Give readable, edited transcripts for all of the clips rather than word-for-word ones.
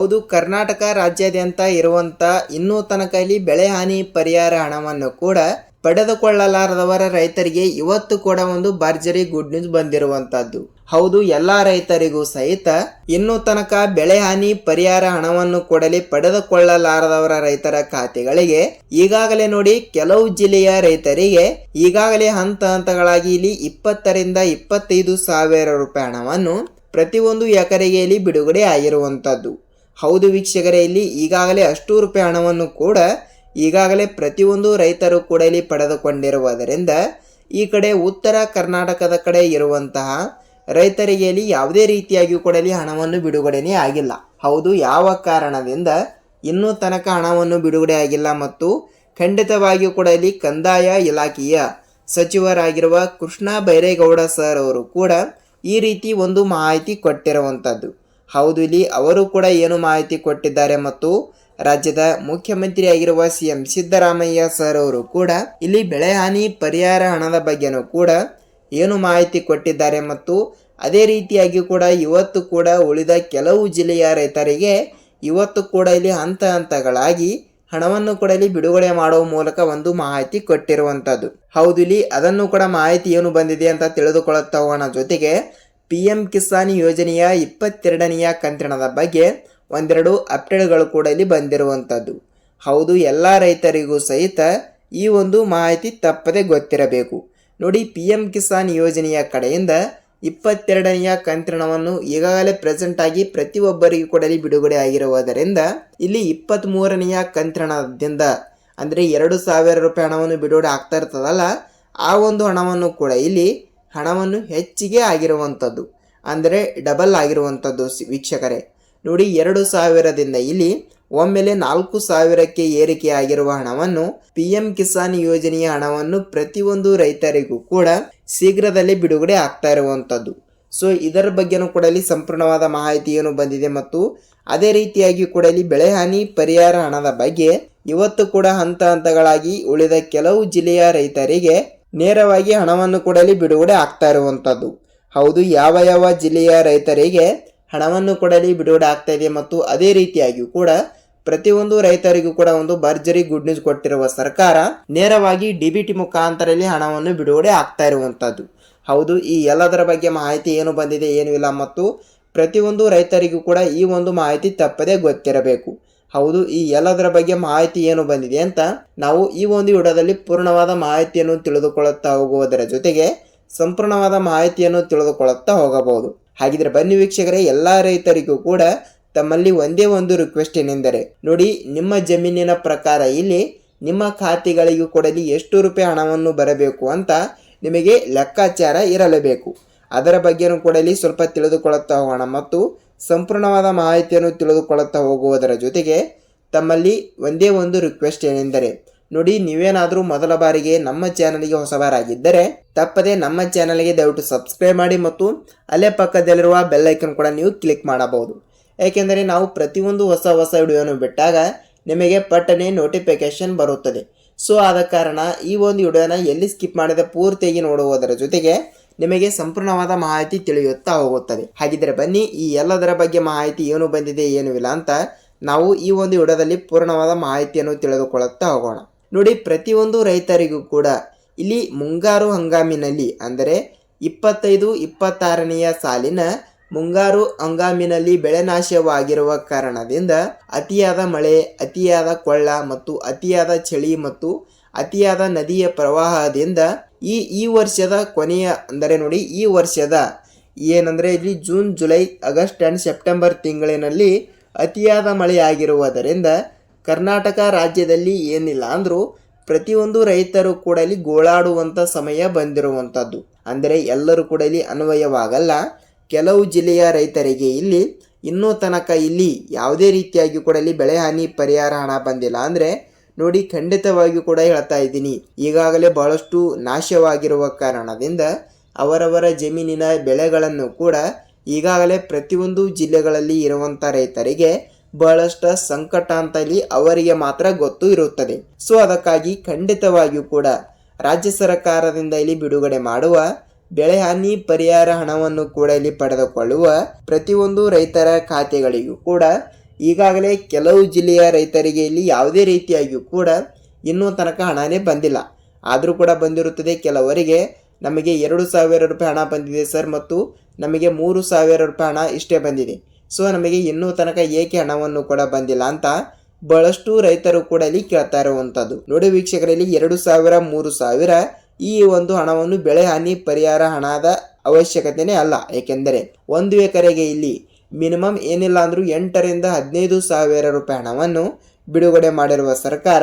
ಹೌದು, ಕರ್ನಾಟಕ ರಾಜ್ಯಾದ್ಯಂತ ಇರುವಂತ ಇನ್ನೂ ತನಕ ಇಲ್ಲಿ ಬೆಳೆ ಹಾನಿ ಪರಿಹಾರ ಹಣವನ್ನು ಕೂಡ ಪಡೆದುಕೊಳ್ಳಲಾರದವರ ರೈತರಿಗೆ ಇವತ್ತು ಕೂಡ ಒಂದು ಭರ್ಜರಿ ಗುಡ್ ನ್ಯೂಸ್ ಬಂದಿರುವಂತದ್ದು. ಹೌದು, ಎಲ್ಲಾ ರೈತರಿಗೂ ಸಹಿತ ಇನ್ನೂ ತನಕ ಬೆಳೆ ಹಾನಿ ಪರಿಹಾರ ಹಣವನ್ನು ಕೊಡಲಿ ಪಡೆದುಕೊಳ್ಳಲಾರದವರ ರೈತರ ಖಾತೆಗಳಿಗೆ ಈಗಾಗಲೇ ನೋಡಿ ಕೆಲವು ಜಿಲ್ಲೆಯ ರೈತರಿಗೆ ಈಗಾಗಲೇ ಹಂತ ಹಂತಗಳಾಗಿ ಇಲ್ಲಿ 20,000 ರಿಂದ 25,000 ರೂಪಾಯಿ ಹಣವನ್ನು ಪ್ರತಿಯೊಂದು ಎಕರೆಗೆ ಇಲ್ಲಿ ಬಿಡುಗಡೆ ಆಗಿರುವಂತದ್ದು. ಹೌದು ವೀಕ್ಷಕರೇ, ಇಲ್ಲಿ ಈಗಾಗಲೇ ಅಷ್ಟು ರೂಪಾಯಿ ಹಣವನ್ನು ಕೂಡ ಈಗಾಗಲೇ ಪ್ರತಿಯೊಂದು ರೈತರು ಕೂಡ ಇಲ್ಲಿ ಪಡೆದುಕೊಂಡಿರುವುದರಿಂದ ಈ ಕಡೆ ಉತ್ತರ ಕರ್ನಾಟಕದ ಕಡೆ ಇರುವಂತಹ ರೈತರಿಗೆ ಇಲ್ಲಿ ಯಾವುದೇ ರೀತಿಯಾಗಿಯೂ ಕೂಡ ಇಲ್ಲಿ ಹಣವನ್ನು ಬಿಡುಗಡೆನೇ ಆಗಿಲ್ಲ. ಹೌದು, ಯಾವ ಕಾರಣದಿಂದ ಇನ್ನೂ ತನಕ ಹಣವನ್ನು ಬಿಡುಗಡೆ ಆಗಿಲ್ಲ ಮತ್ತು ಖಂಡಿತವಾಗಿಯೂ ಕೂಡ ಇಲ್ಲಿ ಕಂದಾಯ ಇಲಾಖೆಯ ಸಚಿವರಾಗಿರುವ ಕೃಷ್ಣ ಬೈರೇಗೌಡ ಸರ್ ಅವರು ಕೂಡ ಈ ರೀತಿ ಒಂದು ಮಾಹಿತಿ ಕೊಟ್ಟಿರುವಂಥದ್ದು. ಹೌದು, ಇಲ್ಲಿ ಅವರು ಕೂಡ ಏನು ಮಾಹಿತಿ ಕೊಟ್ಟಿದ್ದಾರೆ ಮತ್ತು ರಾಜ್ಯದ ಮುಖ್ಯಮಂತ್ರಿಯಾಗಿರುವ CM ಸಿದ್ದರಾಮಯ್ಯ ಸರ್ ಅವರು ಕೂಡ ಇಲ್ಲಿ ಬೆಳೆ ಹಾನಿ ಪರಿಹಾರ ಹಣದ ಬಗ್ಗೆನೂ ಕೂಡ ಏನು ಮಾಹಿತಿ ಕೊಟ್ಟಿದ್ದಾರೆ ಮತ್ತು ಅದೇ ರೀತಿಯಾಗಿ ಕೂಡ ಇವತ್ತು ಕೂಡ ಉಳಿದ ಕೆಲವು ಜಿಲ್ಲೆಯ ರೈತರಿಗೆ ಇವತ್ತು ಕೂಡ ಇಲ್ಲಿ ಹಂತ ಹಂತಗಳಾಗಿ ಹಣವನ್ನು ಕೂಡ ಇಲ್ಲಿ ಬಿಡುಗಡೆ ಮಾಡುವ ಮೂಲಕ ಒಂದು ಮಾಹಿತಿ ಕೊಟ್ಟಿರುವಂಥದ್ದು. ಹೌದು, ಇಲ್ಲಿ ಅದನ್ನು ಕೂಡ ಮಾಹಿತಿ ಏನು ಬಂದಿದೆ ಅಂತ ತಿಳಿದುಕೊಳ್ಳುತ್ತಾ ಹೋಗೋಣ. ಜೊತೆಗೆ PM ಕಿಸಾನ್ ಯೋಜನೆಯ 22ನೆಯ ಕಂತಿನ ಬಗ್ಗೆ ಒಂದೆರಡು ಅಪ್ಡೇಟ್ಗಳು ಕೂಡ ಇಲ್ಲಿ ಬಂದಿರುವಂಥದ್ದು. ಹೌದು, ಎಲ್ಲ ರೈತರಿಗೂ ಸಹಿತ ಈ ಒಂದು ಮಾಹಿತಿ ತಪ್ಪದೆ ಗೊತ್ತಿರಬೇಕು. ನೋಡಿ, PM ಕಿಸಾನ್ ಯೋಜನೆಯ ಕಡೆಯಿಂದ 22ನೆಯ ಕಂತಿನವನ್ನು ಈಗಾಗಲೇ ಪ್ರೆಸೆಂಟ್ ಆಗಿ ಪ್ರತಿಯೊಬ್ಬರಿಗೂ ಕೂಡ ಇಲ್ಲಿ ಬಿಡುಗಡೆ ಆಗಿರುವುದರಿಂದ ಇಲ್ಲಿ 23ನೆಯ ಕಂತಿನದಿಂದ ಅಂದರೆ 2,000 ರೂಪಾಯಿ ಹಣವನ್ನು ಬಿಡುಗಡೆ ಆಗ್ತಾ ಇರ್ತದಲ್ಲ, ಆ ಒಂದು ಹಣವನ್ನು ಕೂಡ ಇಲ್ಲಿ ಹಣವನ್ನು ಹೆಚ್ಚಿಗೆ ಆಗಿರುವಂಥದ್ದು ಅಂದರೆ ಡಬಲ್ ಆಗಿರುವಂಥದ್ದು ವೀಕ್ಷಕರೇ. ನೋಡಿ, 2,000ದಿಂದ ಇಲ್ಲಿ ಒಮ್ಮೆಲೆ 4,000ಕ್ಕೆ ಏರಿಕೆ ಆಗಿರುವ ಹಣವನ್ನು PM ಕಿಸಾನ್ ಯೋಜನೆಯ ಹಣವನ್ನು ಪ್ರತಿಯೊಂದು ರೈತರಿಗೂ ಕೂಡ ಶೀಘ್ರದಲ್ಲೇ ಬಿಡುಗಡೆ ಆಗ್ತಾ ಇರುವಂಥದ್ದು. ಸೊ ಇದರ ಬಗ್ಗೆನೂ ಕೂಡ ಇಲ್ಲಿ ಸಂಪೂರ್ಣವಾದ ಮಾಹಿತಿ ಏನು ಬಂದಿದೆ ಮತ್ತು ಅದೇ ರೀತಿಯಾಗಿ ಕೂಡ ಇಲ್ಲಿ ಬೆಳೆ ಹಾನಿ ಪರಿಹಾರ ಹಣದ ಬಗ್ಗೆ ಇವತ್ತು ಕೂಡ ಹಂತ ಹಂತಗಳಾಗಿ ಉಳಿದ ಕೆಲವು ಜಿಲ್ಲೆಯ ರೈತರಿಗೆ ನೇರವಾಗಿ ಹಣವನ್ನು ಕೂಡ ಇಲ್ಲಿ ಬಿಡುಗಡೆ ಆಗ್ತಾ ಇರುವಂಥದ್ದು. ಹೌದು, ಯಾವ ಯಾವ ಜಿಲ್ಲೆಯ ರೈತರಿಗೆ ಹಣವನ್ನು ಕೂಡ ಇಲ್ಲಿ ಬಿಡುಗಡೆ ಆಗ್ತಾ ಇದೆ ಮತ್ತು ಅದೇ ರೀತಿಯಾಗಿಯೂ ಕೂಡ ಪ್ರತಿಯೊಂದು ರೈತರಿಗೂ ಕೂಡ ಒಂದು ಭರ್ಜರಿ ಗುಡ್ ನ್ಯೂಸ್ ಕೊಟ್ಟಿರುವ ಸರ್ಕಾರ ನೇರವಾಗಿ DBT ಮುಖಾಂತರ ಇಲ್ಲಿ ಹಣವನ್ನು ಬಿಡುಗಡೆ ಆಗ್ತಾ ಇರುವಂಥದ್ದು. ಹೌದು, ಈ ಎಲ್ಲದರ ಬಗ್ಗೆ ಮಾಹಿತಿ ಏನು ಬಂದಿದೆ ಏನು ಇಲ್ಲ ಮತ್ತು ಪ್ರತಿಯೊಂದು ರೈತರಿಗೂ ಕೂಡ ಈ ಒಂದು ಮಾಹಿತಿ ತಪ್ಪದೇ ಗೊತ್ತಿರಬೇಕು. ಹೌದು, ಈ ಎಲ್ಲದರ ಬಗ್ಗೆ ಮಾಹಿತಿ ಏನು ಬಂದಿದೆ ಅಂತ ನಾವು ಈ ಒಂದು ವಿಡಿಯೋದಲ್ಲಿ ಪೂರ್ಣವಾದ ಮಾಹಿತಿಯನ್ನು ತಿಳಿದುಕೊಳ್ಳುತ್ತಾ ಹೋಗುವುದರ ಜೊತೆಗೆ ಸಂಪೂರ್ಣವಾದ ಮಾಹಿತಿಯನ್ನು ತಿಳಿದುಕೊಳ್ಳುತ್ತಾ ಹೋಗಬಹುದು. ಹಾಗಿದ್ರೆ ಬನ್ನಿ ವೀಕ್ಷಕರೇ, ಎಲ್ಲ ರೈತರಿಗೂ ಕೂಡ ತಮ್ಮಲ್ಲಿ ಒಂದೇ ಒಂದು ರಿಕ್ವೆಸ್ಟ್ ಏನೆಂದರೆ ನೋಡಿ, ನಿಮ್ಮ ಜಮೀನಿನ ಪ್ರಕಾರ ಇಲ್ಲಿ ನಿಮ್ಮ ಖಾತೆಗಳಿಗೂ ಕೂಡ ಎಷ್ಟು ರೂಪಾಯಿ ಹಣವನ್ನು ಬರಬೇಕು ಅಂತ ನಿಮಗೆ ಲೆಕ್ಕಾಚಾರ ಇರಲೇಬೇಕು. ಅದರ ಬಗ್ಗೆನೂ ಕೂಡ ಇಲ್ಲಿ ಸ್ವಲ್ಪ ತಿಳಿದುಕೊಳ್ಳುತ್ತಾ ಹೋಗೋಣ ಮತ್ತು ಸಂಪೂರ್ಣವಾದ ಮಾಹಿತಿಯನ್ನು ತಿಳಿದುಕೊಳ್ಳುತ್ತಾ ಹೋಗುವುದರ ಜೊತೆಗೆ ತಮ್ಮಲ್ಲಿ ಒಂದೇ ಒಂದು ರಿಕ್ವೆಸ್ಟ್ ಏನೆಂದರೆ ನೋಡಿ, ನೀವೇನಾದರೂ ಮೊದಲ ಬಾರಿಗೆ ನಮ್ಮ ಚಾನಲ್ಗೆ ಹೊಸಬರಾಗಿದ್ದರೆ ತಪ್ಪದೆ ನಮ್ಮ ಚಾನಲ್ಗೆ ದಯವಿಟ್ಟು ಸಬ್ಸ್ಕ್ರೈಬ್ ಮಾಡಿ ಮತ್ತು ಅಲ್ಲೇ ಪಕ್ಕದಲ್ಲಿರುವ ಬೆಲ್ ಐಕನ್ ಕೂಡ ನೀವು ಕ್ಲಿಕ್ ಮಾಡಬಹುದು. ಏಕೆಂದರೆ ನಾವು ಪ್ರತಿಯೊಂದು ಹೊಸ ವಿಡಿಯೋನು ಬಿಟ್ಟಾಗ ನಿಮಗೆ ಪಟ್ಟನೆ ನೋಟಿಫಿಕೇಶನ್ ಬರುತ್ತದೆ. ಸೊ ಆದ ಕಾರಣ ಈ ಒಂದು ವಿಡಿಯೋನ ಎಲ್ಲಿ ಸ್ಕಿಪ್ ಮಾಡದೆ ಪೂರ್ತಿಯಾಗಿ ನೋಡುವುದರ ಜೊತೆಗೆ ನಿಮಗೆ ಸಂಪೂರ್ಣವಾದ ಮಾಹಿತಿ ತಿಳಿಯುತ್ತಾ ಹೋಗುತ್ತದೆ. ಹಾಗಿದ್ರೆ ಬನ್ನಿ, ಈ ಎಲ್ಲದರ ಬಗ್ಗೆ ಮಾಹಿತಿ ಏನು ಬಂದಿದೆ ಏನು ಇಲ್ಲ ಅಂತ ನಾವು ಈ ಒಂದು ವಿಡಿಯೋದಲ್ಲಿ ಪೂರ್ಣವಾದ ಮಾಹಿತಿಯನ್ನು ತಿಳಿದುಕೊಳ್ಳುತ್ತಾ ಹೋಗೋಣ. ನೋಡಿ, ಪ್ರತಿಯೊಂದು ರೈತರಿಗೂ ಕೂಡ ಇಲ್ಲಿ ಮುಂಗಾರು ಹಂಗಾಮಿನಲ್ಲಿ ಅಂದರೆ 25-26ನೆಯ ಸಾಲಿನ ಮುಂಗಾರು ಹಂಗಾಮಿನಲ್ಲಿ ಬೆಳೆ ನಾಶವಾಗಿರುವ ಕಾರಣದಿಂದ ಅತಿಯಾದ ಮಳೆ, ಅತಿಯಾದ ಕೊಳ್ಳ ಮತ್ತು ಅತಿಯಾದ ಚಳಿ ಮತ್ತು ಅತಿಯಾದ ನದಿಯ ಪ್ರವಾಹದಿಂದ ಈ ವರ್ಷದ ಕೊನೆಯ ಅಂದರೆ ನೋಡಿ ಈ ವರ್ಷದ ಏನಂದರೆ ಇಲ್ಲಿ June, July, August and September ತಿಂಗಳಿನಲ್ಲಿ ಅತಿಯಾದ ಮಳೆ ಆಗಿರುವುದರಿಂದ ಕರ್ನಾಟಕ ರಾಜ್ಯದಲ್ಲಿ ಏನಿಲ್ಲ ಅಂದರೂ ಪ್ರತಿಯೊಂದು ರೈತರು ಕೂಡ ಇಲ್ಲಿ ಗೋಳಾಡುವಂಥ ಸಮಯ ಬಂದಿರುವಂಥದ್ದು. ಅಂದರೆ ಎಲ್ಲರೂ ಕೂಡ ಇಲ್ಲಿ ಅನ್ವಯವಾಗಲ್ಲ. ಕೆಲವು ಜಿಲ್ಲೆಯ ರೈತರಿಗೆ ಇಲ್ಲಿ ಇನ್ನೂ ತನಕ ಇಲ್ಲಿ ಯಾವುದೇ ರೀತಿಯಾಗಿ ಕೂಡ ಇಲ್ಲಿ ಬೆಳೆ ಹಾನಿ ಪರಿಹಾರ ಹಣ ಬಂದಿಲ್ಲ. ಅಂದರೆ ನೋಡಿ, ಖಂಡಿತವಾಗಿಯೂ ಕೂಡ ಹೇಳ್ತಾ ಇದ್ದೀನಿ, ಈಗಾಗಲೇ ಬಹಳಷ್ಟು ನಾಶವಾಗಿರುವ ಕಾರಣದಿಂದ ಅವರವರ ಜಮೀನಿನ ಬೆಳೆಗಳನ್ನು ಕೂಡ ಈಗಾಗಲೇ ಪ್ರತಿಯೊಂದು ಜಿಲ್ಲೆಗಳಲ್ಲಿ ಇರುವಂಥ ರೈತರಿಗೆ ಬಹಳಷ್ಟು ಸಂಕಟ ಅಂತ ಇಲ್ಲಿ ಅವರಿಗೆ ಮಾತ್ರ ಗೊತ್ತು ಇರುತ್ತದೆ. ಸೊ ಅದಕ್ಕಾಗಿ ಖಂಡಿತವಾಗಿಯೂ ಕೂಡ ರಾಜ್ಯ ಸರ್ಕಾರದಿಂದ ಇಲ್ಲಿ ಬಿಡುಗಡೆ ಮಾಡುವ ಬೆಳೆ ಹಾನಿ ಪರಿಹಾರ ಹಣವನ್ನು ಕೂಡ ಇಲ್ಲಿ ಪಡೆದುಕೊಳ್ಳುವ ಪ್ರತಿಯೊಂದು ರೈತರ ಖಾತೆಗಳಿಗೂ ಕೂಡ ಈಗಾಗಲೇ ಕೆಲವು ಜಿಲ್ಲೆಯ ರೈತರಿಗೆ ಇಲ್ಲಿ ಯಾವುದೇ ರೀತಿಯಾಗಿಯೂ ಕೂಡ ಇನ್ನೂ ತನಕ ಹಣನೇ ಬಂದಿಲ್ಲ. ಆದರೂ ಕೂಡ ಬಂದಿರುತ್ತದೆ. ಕೆಲವರಿಗೆ ನಮಗೆ 2,000 ರೂಪಾಯಿ ಹಣ ಬಂದಿದೆ ಸರ್, ಮತ್ತು ನಮಗೆ 3,000 ರೂಪಾಯಿ ಹಣ ಇಷ್ಟೇ ಬಂದಿದೆ, ಸೊ ನಮಗೆ ಇನ್ನೂ ತನಕ ಏಕೆ ಹಣವನ್ನು ಕೂಡ ಬಂದಿಲ್ಲ ಅಂತ ಬಹಳಷ್ಟು ರೈತರು ಕೂಡ ಇಲ್ಲಿ ಕೇಳ್ತಾ ಇರುವಂಥದ್ದು. ನೋಡಿ ವೀಕ್ಷಕರಲ್ಲಿ, 2,000 3,000 ಈ ಒಂದು ಹಣವನ್ನು ಬೆಳೆ ಹಾನಿ ಪರಿಹಾರ ಹಣದ ಅವಶ್ಯಕತೆನೇ ಅಲ್ಲ. ಏಕೆಂದರೆ 1 ಎಕರೆಗೆ ಇಲ್ಲಿ ಮಿನಿಮಮ್ ಏನಿಲ್ಲ ಅಂದರೂ 8,000 ರಿಂದ 15,000 ರೂಪಾಯಿ ಹಣವನ್ನು ಬಿಡುಗಡೆ ಮಾಡಿರುವ ಸರ್ಕಾರ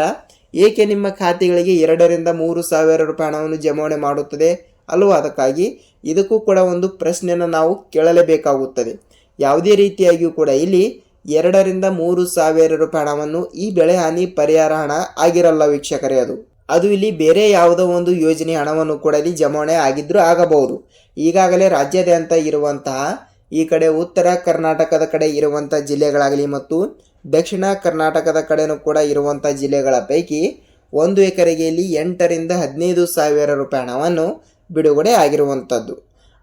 ಏಕೆ ನಿಮ್ಮ ಖಾತೆಗಳಿಗೆ 2,000 ರಿಂದ 3,000 ರೂಪಾಯಿ ಹಣವನ್ನು ಜಮಾವಣೆ ಮಾಡುತ್ತದೆ ಅಲ್ವಾ? ಅದಕ್ಕಾಗಿ ಇದಕ್ಕೂ ಕೂಡ ಒಂದು ಪ್ರಶ್ನೆಯನ್ನು ನಾವು ಕೇಳಲೇಬೇಕಾಗುತ್ತದೆ. ಯಾವುದೇ ರೀತಿಯಾಗಿಯೂ ಕೂಡ ಇಲ್ಲಿ 2,000 ರಿಂದ 3,000 ರೂಪಾಯಿ ಹಣವನ್ನು ಈ ಬೆಳೆ ಹಾನಿ ಪರಿಹಾರ ಹಣ ಆಗಿರಲ್ಲ ವೀಕ್ಷಕರೇ. ಅದು ಇಲ್ಲಿ ಬೇರೆ ಯಾವುದೋ ಒಂದು ಯೋಜನೆ ಹಣವನ್ನು ಕೂಡ ಇಲ್ಲಿ ಜಮಾವಣೆ ಆಗಿದ್ರೂ ಆಗಬಹುದು. ಈಗಾಗಲೇ ರಾಜ್ಯಾದ್ಯಂತ ಇರುವಂತಹ ಈ ಕಡೆ ಉತ್ತರ ಕರ್ನಾಟಕದ ಕಡೆ ಇರುವಂಥ ಜಿಲ್ಲೆಗಳಾಗಲಿ ಮತ್ತು ದಕ್ಷಿಣ ಕರ್ನಾಟಕದ ಕಡೆನೂ ಕೂಡ ಇರುವಂಥ ಜಿಲ್ಲೆಗಳ ಪೈಕಿ 1 ಎಕರೆಗೆ ಇಲ್ಲಿ 8,000 ರಿಂದ 15,000 ರೂಪಾಯಿ ಹಣವನ್ನು ಬಿಡುಗಡೆ ಆಗಿರುವಂಥದ್ದು.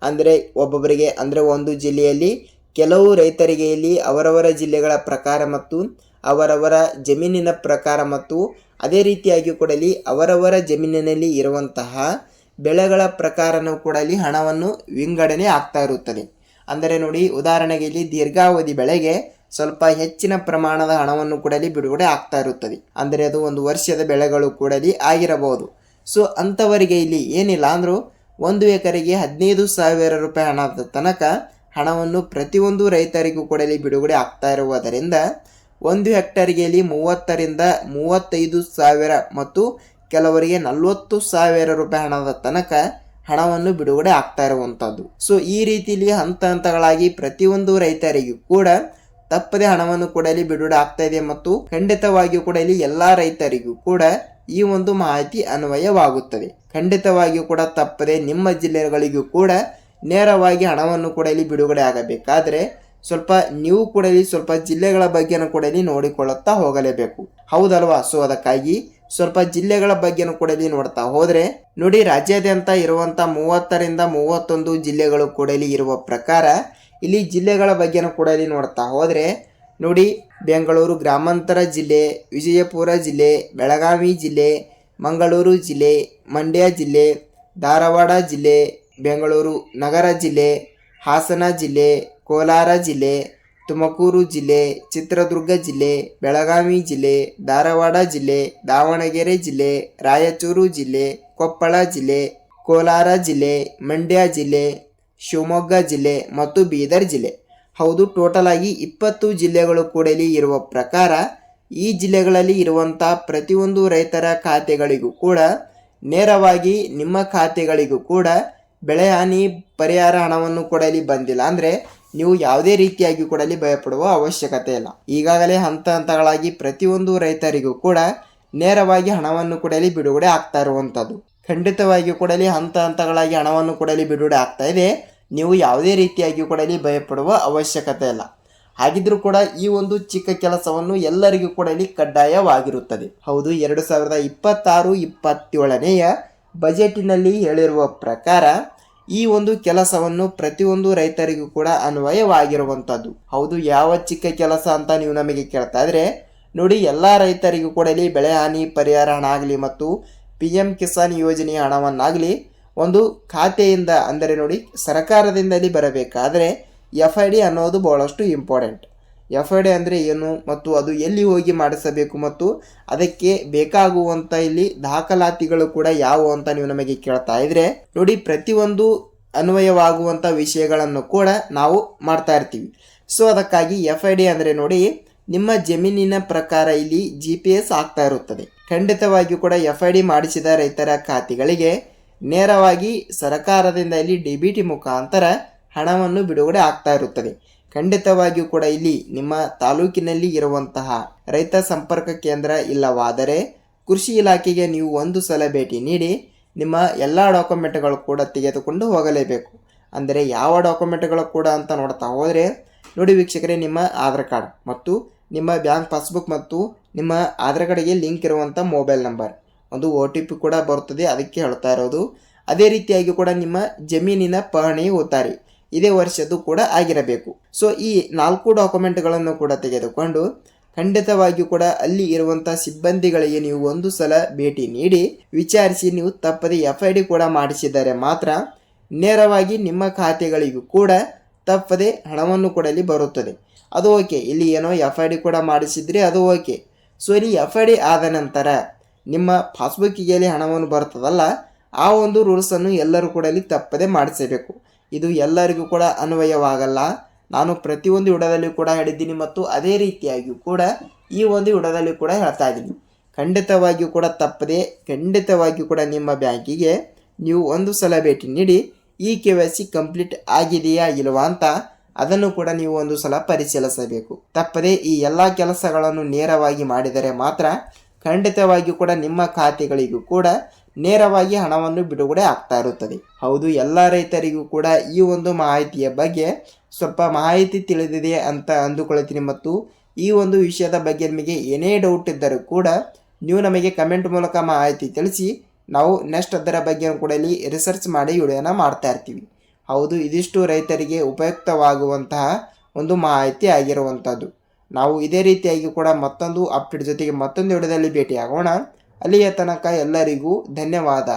ಅಂದರೆ ಒಬ್ಬೊಬ್ಬರಿಗೆ, ಅಂದರೆ ಒಂದು ಜಿಲ್ಲೆಯಲ್ಲಿ ಕೆಲವು ರೈತರಿಗೆ ಇಲ್ಲಿ ಅವರವರ ಜಿಲ್ಲೆಗಳ ಪ್ರಕಾರ ಮತ್ತು ಅವರವರ ಜಮೀನಿನ ಪ್ರಕಾರ ಮತ್ತು ಅದೇ ರೀತಿಯಾಗಿ ಕೂಡ ಇಲ್ಲಿ ಅವರವರ ಜಮೀನಿನಲ್ಲಿ ಇರುವಂತಹ ಬೆಳೆಗಳ ಪ್ರಕಾರನೂ ಕೂಡ ಇಲ್ಲಿ ಹಣವನ್ನು ವಿಂಗಡಣೆ ಆಗ್ತಾ ಇರುತ್ತದೆ. ಅಂದರೆ ನೋಡಿ, ಉದಾಹರಣೆಗೆ ಇಲ್ಲಿ ದೀರ್ಘಾವಧಿ ಬೆಳೆಗೆ ಸ್ವಲ್ಪ ಹೆಚ್ಚಿನ ಪ್ರಮಾಣದ ಹಣವನ್ನು ಕೂಡ ಇಲ್ಲಿ ಬಿಡುಗಡೆ ಆಗ್ತಾ ಇರುತ್ತದೆ. ಅಂದರೆ ಅದು 1 ವರ್ಷದ ಬೆಳೆಗಳು ಕೂಡ ಇಲ್ಲಿ ಆಗಿರಬಹುದು. ಸೊ ಅಂಥವರಿಗೆ ಇಲ್ಲಿ ಏನಿಲ್ಲ ಅಂದರೂ 1 ಎಕರೆಗೆ 15,000 ರೂಪಾಯಿ ಹಣದ ತನಕ ಹಣವನ್ನು ಪ್ರತಿಯೊಂದು ರೈತರಿಗೂ ಕೂಡ ಇಲ್ಲಿ ಬಿಡುಗಡೆ ಆಗ್ತಾ ಇರುವುದರಿಂದ 1 ಹೆಕ್ಟರ್ಗೆ ಇಲ್ಲಿ 30,000 ರಿಂದ 35,000 ಮತ್ತು ಕೆಲವರಿಗೆ 40,000 ರೂಪಾಯಿ ಹಣದ ತನಕ ಹಣವನ್ನು ಬಿಡುಗಡೆ ಆಗ್ತಾ ಇರುವಂಥದ್ದು. ಸೊ ಈ ರೀತಿಯಲ್ಲಿ ಹಂತ ಹಂತಗಳಾಗಿ ಪ್ರತಿಯೊಂದು ರೈತರಿಗೂ ಕೂಡ ತಪ್ಪದೆ ಹಣವನ್ನು ಕೂಡ ಇಲ್ಲಿ ಬಿಡುಗಡೆ ಆಗ್ತಾ ಇದೆ ಮತ್ತು ಖಂಡಿತವಾಗಿಯೂ ಕೂಡ ಇಲ್ಲಿ ಎಲ್ಲ ರೈತರಿಗೂ ಕೂಡ ಈ ಒಂದು ಮಾಹಿತಿ ಅನ್ವಯವಾಗುತ್ತದೆ. ಖಂಡಿತವಾಗಿಯೂ ಕೂಡ ತಪ್ಪದೆ ನಿಮ್ಮ ಜಿಲ್ಲೆಗಳಿಗೂ ಕೂಡ ನೇರವಾಗಿ ಹಣವನ್ನು ಕೂಡ ಇಲ್ಲಿ ಬಿಡುಗಡೆ ಆಗಬೇಕಾದ್ರೆ ಸ್ವಲ್ಪ ನೀವು ಕೂಡ ಇಲ್ಲಿ ಸ್ವಲ್ಪ ಜಿಲ್ಲೆಗಳ ಬಗ್ಗೆನೂ ಕೂಡ ಇಲ್ಲಿ ನೋಡಿಕೊಳ್ಳುತ್ತಾ ಹೋಗಲೇಬೇಕು, ಹೌದಲ್ವಾ? ಸೊ ಅದಕ್ಕಾಗಿ ಸ್ವಲ್ಪ ಜಿಲ್ಲೆಗಳ ಬಗ್ಗೆನೂ ಕೂಡ ಇಲ್ಲಿ ನೋಡ್ತಾ ಹೋದ್ರೆ ನೋಡಿ, ರಾಜ್ಯಾದ್ಯಂತ ಇರುವಂತ 30 ರಿಂದ 31 ಜಿಲ್ಲೆಗಳು ಕೂಡ ಇಲ್ಲಿ ಇರುವ ಪ್ರಕಾರ ಇಲ್ಲಿ ಜಿಲ್ಲೆಗಳ ಬಗ್ಗೆನೂ ಕೂಡ ಇಲ್ಲಿ ನೋಡ್ತಾ ಹೋದ್ರೆ ನೋಡಿ, ಬೆಂಗಳೂರು ಗ್ರಾಮಾಂತರ ಜಿಲ್ಲೆ, ವಿಜಯಪುರ ಜಿಲ್ಲೆ, ಬೆಳಗಾವಿ ಜಿಲ್ಲೆ, ಮಂಗಳೂರು ಜಿಲ್ಲೆ, ಮಂಡ್ಯ ಜಿಲ್ಲೆ, ಧಾರವಾಡ ಜಿಲ್ಲೆ, ಬೆಂಗಳೂರು ನಗರ ಜಿಲ್ಲೆ, ಹಾಸನ ಜಿಲ್ಲೆ, ಕೋಲಾರ ಜಿಲ್ಲೆ, ತುಮಕೂರು ಜಿಲ್ಲೆ, ಚಿತ್ರದುರ್ಗ ಜಿಲ್ಲೆ, ಬೆಳಗಾವಿ ಜಿಲ್ಲೆ, ಧಾರವಾಡ ಜಿಲ್ಲೆ, ದಾವಣಗೆರೆ ಜಿಲ್ಲೆ, ರಾಯಚೂರು ಜಿಲ್ಲೆ, ಕೊಪ್ಪಳ ಜಿಲ್ಲೆ, ಕೋಲಾರ ಜಿಲ್ಲೆ, ಮಂಡ್ಯ ಜಿಲ್ಲೆ, ಶಿವಮೊಗ್ಗ ಜಿಲ್ಲೆ ಮತ್ತು ಬೀದರ್ ಜಿಲ್ಲೆ. ಹೌದು, ಟೋಟಲ್ ಆಗಿ 20 ಜಿಲ್ಲೆಗಳು ಕೂಡ ಇಲ್ಲಿ ಇರುವ ಪ್ರಕಾರ ಈ ಜಿಲ್ಲೆಗಳಲ್ಲಿ ಇರುವಂಥ ಪ್ರತಿಯೊಂದು ರೈತರ ಖಾತೆಗಳಿಗೂ ಕೂಡ ನೇರವಾಗಿ ನಿಮ್ಮ ಖಾತೆಗಳಿಗೂ ಕೂಡ ಬೆಳೆ ಹಾನಿ ಪರಿಹಾರ ಹಣವನ್ನು ಕೂಡ ಇಲ್ಲಿ ಬಂದಿಲ್ಲ ಅಂದರೆ ನೀವು ಯಾವುದೇ ರೀತಿಯಾಗಿ ಕೂಡ ಇಲ್ಲಿ ಭಯಪಡುವ ಅವಶ್ಯಕತೆ ಇಲ್ಲ. ಈಗಾಗಲೇ ಹಂತ ಹಂತಗಳಾಗಿ ಪ್ರತಿಯೊಂದು ರೈತರಿಗೂ ಕೂಡ ನೇರವಾಗಿ ಹಣವನ್ನು ಕೂಡ ಇಲ್ಲಿ ಬಿಡುಗಡೆ ಆಗ್ತಾ ಇರುವಂಥದ್ದು. ಖಂಡಿತವಾಗಿಯೂ ಕೂಡ ಇಲ್ಲಿ ಹಂತ ಹಂತಗಳಾಗಿ ಹಣವನ್ನು ಕೂಡ ಇಲ್ಲಿ ಬಿಡುಗಡೆ ಆಗ್ತಾ ಇದೆ. ನೀವು ಯಾವುದೇ ರೀತಿಯಾಗಿ ಕೂಡ ಇಲ್ಲಿ ಭಯಪಡುವ ಅವಶ್ಯಕತೆ ಇಲ್ಲ. ಹಾಗಿದ್ರೂ ಕೂಡ ಈ ಒಂದು ಚಿಕ್ಕ ಕೆಲಸವನ್ನು ಎಲ್ಲರಿಗೂ ಕೂಡ ಇಲ್ಲಿ ಕಡ್ಡಾಯವಾಗಿರುತ್ತದೆ. ಹೌದು, 2026-27ನೇಯ ಬಜೆಟಿನಲ್ಲಿ ಹೇಳಿರುವ ಪ್ರಕಾರ ಈ ಒಂದು ಕೆಲಸವನ್ನು ಪ್ರತಿಯೊಂದು ರೈತರಿಗೂ ಕೂಡ ಅನ್ವಯವಾಗಿರುವಂಥದ್ದು. ಹೌದು, ಯಾವ ಚಿಕ್ಕ ಕೆಲಸ ಅಂತ ನೀವು ನಮಗೆ ಕೇಳ್ತಾ ಇದ್ರೆ ನೋಡಿ, ಎಲ್ಲ ರೈತರಿಗೂ ಕೂಡ ಇಲ್ಲಿ ಬೆಳೆ ಹಾನಿ ಪರಿಹಾರ ಹಣ ಆಗಲಿ ಮತ್ತು PM ಕಿಸಾನ್ ಯೋಜನೆಯ ಹಣವನ್ನಾಗಲಿ ಒಂದು ಖಾತೆಯಿಂದ, ಅಂದರೆ ನೋಡಿ ಸರ್ಕಾರದಿಂದಲೇ ಬರಬೇಕಾದ್ರೆ FID ಅನ್ನೋದು ಬಹಳಷ್ಟು ಇಂಪಾರ್ಟೆಂಟ್. FID ಅಂದರೆ ಏನು ಮತ್ತು ಅದು ಎಲ್ಲಿ ಹೋಗಿ ಮಾಡಿಸಬೇಕು ಮತ್ತು ಅದಕ್ಕೆ ಬೇಕಾಗುವಂಥ ಇಲ್ಲಿ ದಾಖಲಾತಿಗಳು ಕೂಡ ಯಾವುವು ಅಂತ ನೀವು ನಮಗೆ ಕೇಳ್ತಾ ಇದ್ರೆ ನೋಡಿ, ಪ್ರತಿಯೊಂದು ಅನ್ವಯವಾಗುವಂಥ ವಿಷಯಗಳನ್ನು ಕೂಡ ನಾವು ಮಾಡ್ತಾ ಇರ್ತೀವಿ. ಸೊ ಅದಕ್ಕಾಗಿ FID ಅಂದರೆ ನೋಡಿ, ನಿಮ್ಮ ಜಮೀನಿನ ಪ್ರಕಾರ ಇಲ್ಲಿ GPS ಆಗ್ತಾ ಇರುತ್ತದೆ. ಖಂಡಿತವಾಗಿಯೂ ಕೂಡ FID ಮಾಡಿಸಿದ ರೈತರ ಖಾತೆಗಳಿಗೆ ನೇರವಾಗಿ ಸರ್ಕಾರದಿಂದ ಇಲ್ಲಿ DBT ಮುಖಾಂತರ ಹಣವನ್ನು ಬಿಡುಗಡೆ ಆಗ್ತಾ ಇರುತ್ತದೆ. ಖಂಡಿತವಾಗಿಯೂ ಕೂಡ ಇಲ್ಲಿ ನಿಮ್ಮ ತಾಲೂಕಿನಲ್ಲಿ ಇರುವಂತಹ ರೈತ ಸಂಪರ್ಕ ಕೇಂದ್ರ ಇಲ್ಲವಾದರೆ ಕೃಷಿ ಇಲಾಖೆಗೆ ನೀವು ಒಂದು ಸಲ ಭೇಟಿ ನೀಡಿ ನಿಮ್ಮ ಎಲ್ಲ ಡಾಕ್ಯುಮೆಂಟ್ಗಳು ಕೂಡ ತೆಗೆದುಕೊಂಡು ಹೋಗಲೇಬೇಕು. ಅಂದರೆ ಯಾವ ಡಾಕ್ಯುಮೆಂಟ್ಗಳು ಕೂಡ ಅಂತ ನೋಡ್ತಾ ಹೋದರೆ ನೋಡಿ ವೀಕ್ಷಕರೇ, ನಿಮ್ಮ ಆಧಾರ್ ಕಾರ್ಡ್ ಮತ್ತು ನಿಮ್ಮ ಬ್ಯಾಂಕ್ ಪಾಸ್ಬುಕ್ ಮತ್ತು ನಿಮ್ಮ ಆಧಾರ್ ಕಾರ್ಡ್ಗೆ ಲಿಂಕ್ ಇರುವಂಥ ಮೊಬೈಲ್ ನಂಬರ್, ಒಂದು OTP ಕೂಡ ಬರುತ್ತದೆ, ಅದಕ್ಕೆ ಹೇಳ್ತಾ ಇರೋದು. ಅದೇ ರೀತಿಯಾಗಿ ಕೂಡ ನಿಮ್ಮ ಜಮೀನಿನ ಪಹಣಿ ಉತ್ತಾರಿ ಇದೇ ವರ್ಷದ್ದು ಕೂಡ ಆಗಿರಬೇಕು. ಸೊ ಈ 4 ಡಾಕ್ಯುಮೆಂಟ್ಗಳನ್ನು ಕೂಡ ತೆಗೆದುಕೊಂಡು ಖಂಡಿತವಾಗಿಯೂ ಕೂಡ ಅಲ್ಲಿ ಇರುವಂಥ ಸಿಬ್ಬಂದಿಗಳಿಗೆ ನೀವು ಒಂದು ಸಲ ಭೇಟಿ ನೀಡಿ ವಿಚಾರಿಸಿ ನೀವು ತಪ್ಪದೆ FID ಕೂಡ ಮಾಡಿಸಿದರೆ ಮಾತ್ರ ನೇರವಾಗಿ ನಿಮ್ಮ ಖಾತೆಗಳಿಗೂ ಕೂಡ ತಪ್ಪದೆ ಹಣವನ್ನು ಕೊಡಲಿ ಬರುತ್ತದೆ. ಅದು ಓಕೆ, ಇಲ್ಲಿ ಏನೋ FID ಕೂಡ ಮಾಡಿಸಿದ್ರಿ, ಅದು ಓಕೆ. ಸೊ ಇಲ್ಲಿ FID ಆದ ನಂತರ ನಿಮ್ಮ ಪಾಸ್ಬುಕ್ಕಿಗೆ ಹಣವನ್ನು ಬರ್ತದಲ್ಲ, ಆ ಒಂದು ರೂಲ್ಸನ್ನು ಎಲ್ಲರೂ ಕೂಡ ಇಲ್ಲಿ ತಪ್ಪದೆ ಮಾಡಿಸಬೇಕು. ಇದು ಎಲ್ಲರಿಗೂ ಕೂಡ ಅನ್ವಯವಾಗಲ್ಲ. ನಾನು ಪ್ರತಿಯೊಂದು ವಿಡಿಯೋದಲ್ಲಿ ಕೂಡ ಹೇಳಿದ್ದೀನಿ ಮತ್ತು ಅದೇ ರೀತಿಯಾಗಿಯೂ ಕೂಡ ಈ ಒಂದು ವಿಡಿಯೋದಲ್ಲಿ ಕೂಡ ಹೇಳ್ತಾ ಇದ್ದೀನಿ. ಖಂಡಿತವಾಗಿಯೂ ಕೂಡ ತಪ್ಪದೆ ಖಂಡಿತವಾಗಿಯೂ ಕೂಡ ನಿಮ್ಮ ಬ್ಯಾಂಕಿಗೆ ನೀವು ಒಂದು ಸಲ ಭೇಟಿ ನೀಡಿ ಈ KYC ಕಂಪ್ಲೀಟ್ ಆಗಿದೆಯಾ ಇಲ್ವಾ ಅಂತ ಅದನ್ನು ಕೂಡ ನೀವು ಒಂದು ಸಲ ಪರಿಶೀಲಿಸಬೇಕು. ತಪ್ಪದೆ ಈ ಎಲ್ಲ ಕೆಲಸಗಳನ್ನು ನೇರವಾಗಿ ಮಾಡಿದರೆ ಮಾತ್ರ ಖಂಡಿತವಾಗಿಯೂ ಕೂಡ ನಿಮ್ಮ ಖಾತೆಗಳಿಗೂ ಕೂಡ ನೇರವಾಗಿ ಹಣವನ್ನು ಬಿಡುಗಡೆ ಆಗ್ತಾ ಇರುತ್ತದೆ. ಹೌದು, ಎಲ್ಲ ರೈತರಿಗೂ ಕೂಡ ಈ ಒಂದು ಮಾಹಿತಿಯ ಬಗ್ಗೆ ಸ್ವಲ್ಪ ಮಾಹಿತಿ ತಿಳಿದಿದೆ ಅಂತ ಅಂದುಕೊಳ್ತೀನಿ. ಮತ್ತು ಈ ಒಂದು ವಿಷಯದ ಬಗ್ಗೆ ನಿಮಗೆ ಏನೇ ಡೌಟ್ ಇದ್ದರೂ ಕೂಡ ನೀವು ನಮಗೆ ಕಮೆಂಟ್ ಮೂಲಕ ಮಾಹಿತಿ ತಿಳಿಸಿ. ನಾವು ನೆಕ್ಸ್ಟ್ ಅದರ ಬಗ್ಗೆ ಕೂಡ ಇಲ್ಲಿ ರಿಸರ್ಚ್ ಮಾಡಿ ವಿಡಿಯೋನ ಮಾಡ್ತಾ ಇರ್ತೀವಿ. ಹೌದು, ಇದಿಷ್ಟು ರೈತರಿಗೆ ಉಪಯುಕ್ತವಾಗುವಂತಹ ಒಂದು ಮಾಹಿತಿ ಆಗಿರುವಂಥದ್ದು. ನಾವು ಇದೇ ರೀತಿಯಾಗಿ ಕೂಡ ಮತ್ತೊಂದು ಅಪ್ಡೇಟ್ ಜೊತೆಗೆ ಮತ್ತೊಂದು ವಿಡಿಯೋದಲ್ಲಿ ಭೇಟಿಯಾಗೋಣ. ಅಲ್ಲಿಯ ತನಕ ಎಲ್ಲರಿಗೂ ಧನ್ಯವಾದ.